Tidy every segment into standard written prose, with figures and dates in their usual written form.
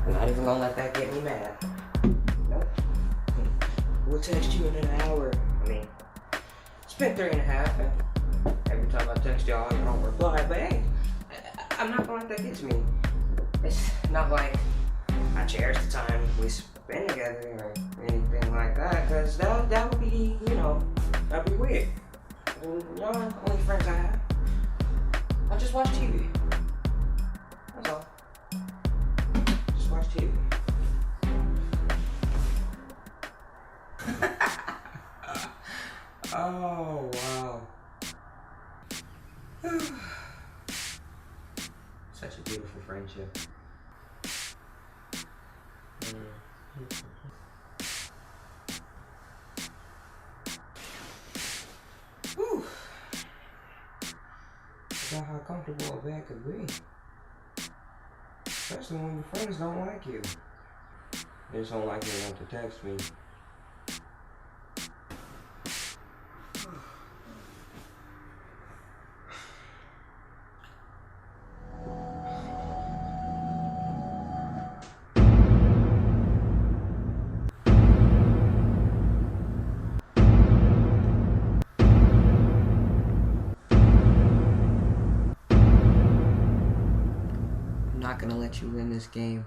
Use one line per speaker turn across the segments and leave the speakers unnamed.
I'm not even gonna let that get me mad. Nope. We'll text you in an hour. I mean, it's been 3.5. And every time I text y'all, you don't reply. But hey, I'm not gonna let that get to me. It's not like I cherish the time we spend together or anything like that, because that would be, that'd be weird. Y'all are the only friends I have. I just watch TV. That's all. Just watch TV. Oh, wow. Such a beautiful friendship. Whew. Forgot how comfortable a bed could be. Especially when your friends don't like you. They just don't like you enough to text me. I'm not gonna let you win this game.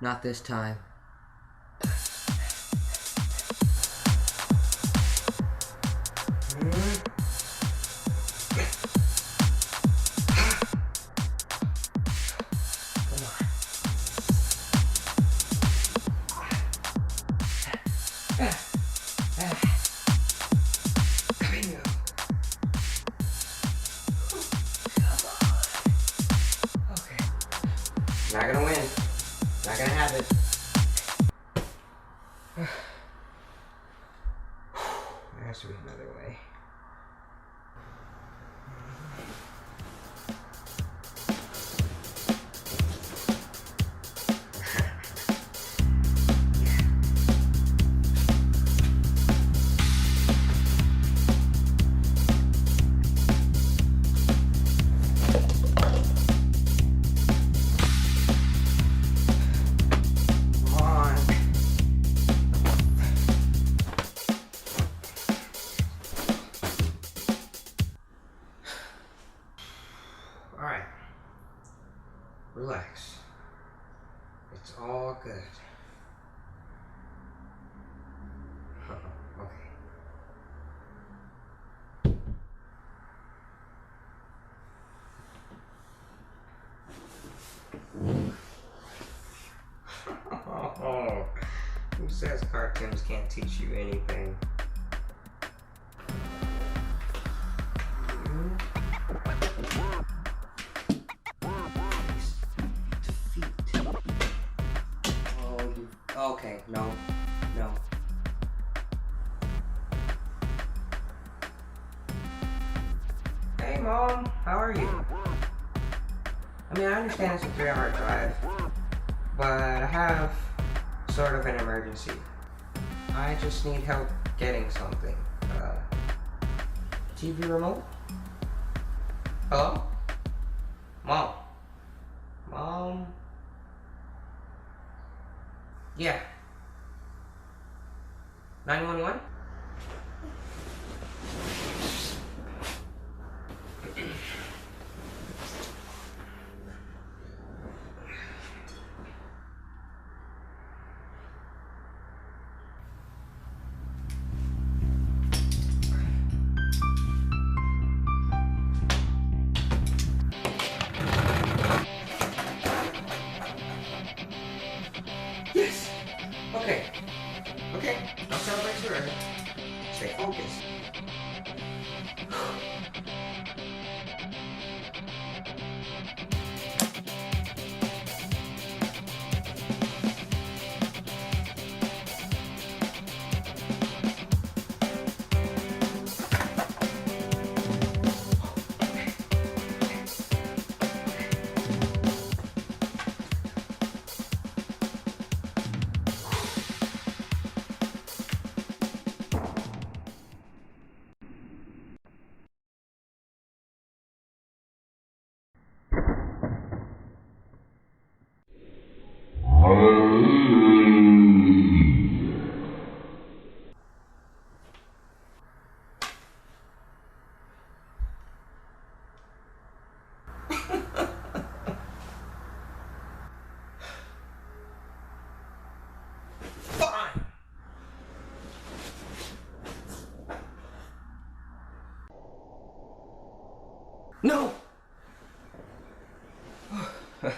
Not this time. Not gonna win. Not gonna have it. There has to be another way. Alright. Relax. It's all good. Okay. Oh, who says cartoons can't teach you anything? Okay, no. Hey, Mom, how are you? I mean, I understand it's a 3-hour drive, but I have sort of an emergency. I just need help getting something. TV remote? Hello? Mom? Mom? Yeah. 911? Yes! Okay. Don't celebrate too early. I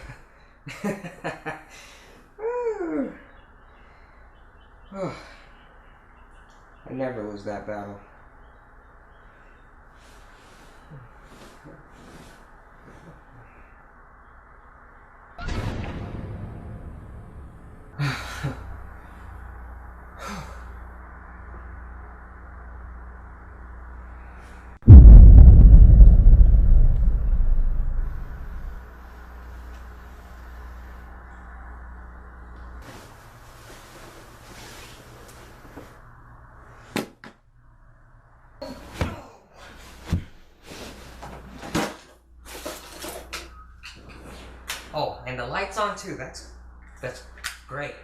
never lose that battle. Oh, and the light's on too. That's great.